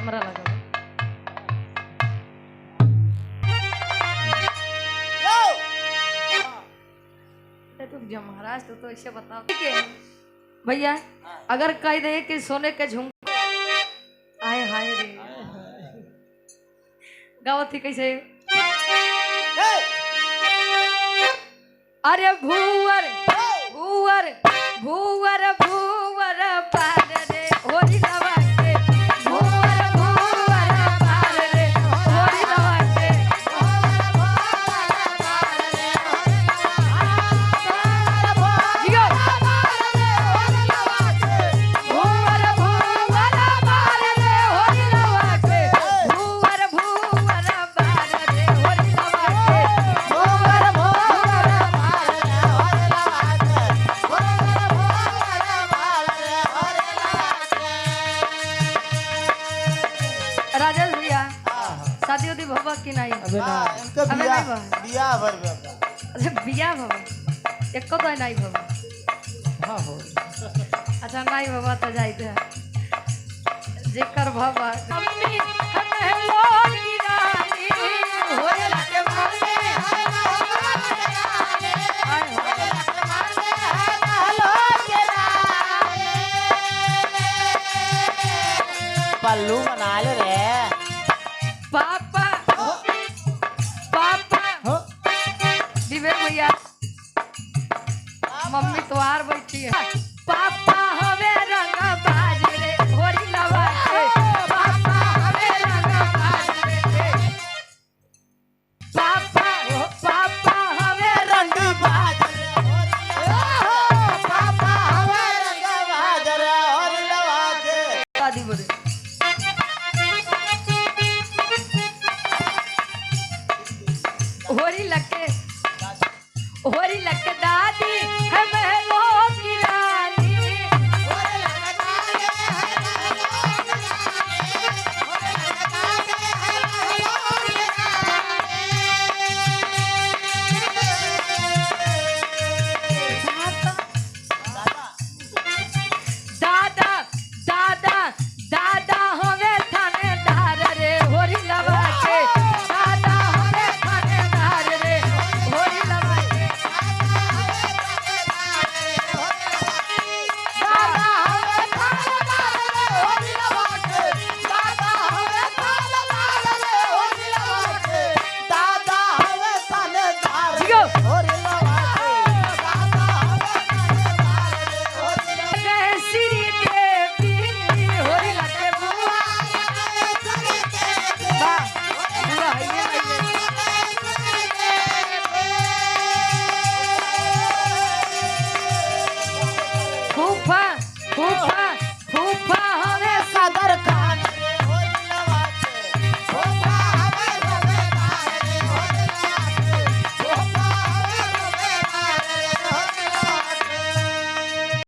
camera लगा रुक जा महाराज तो ऐसे बताओ ठीक है भैया अगर कह दे कि सोने के झुमके आए हाय रे गावत थी कैसे अरे भूवर भूवर भूवर भूवर पार रे होरी लवा के भूवर भूवर पार रे होरी लवा के शादी उदी भवा की नहीं अबे ना इनका बिया भर गया अरे बिया भवा एक को तो नहीं भवा हां हो अच्छा नहीं भवा तो जाइते जेकर भवा मम्मी हम हेलो की रानी होए के मम्मी पल्लू बना ले रे पापा पापा दिवे भैया मम्मी तो आर बैठी है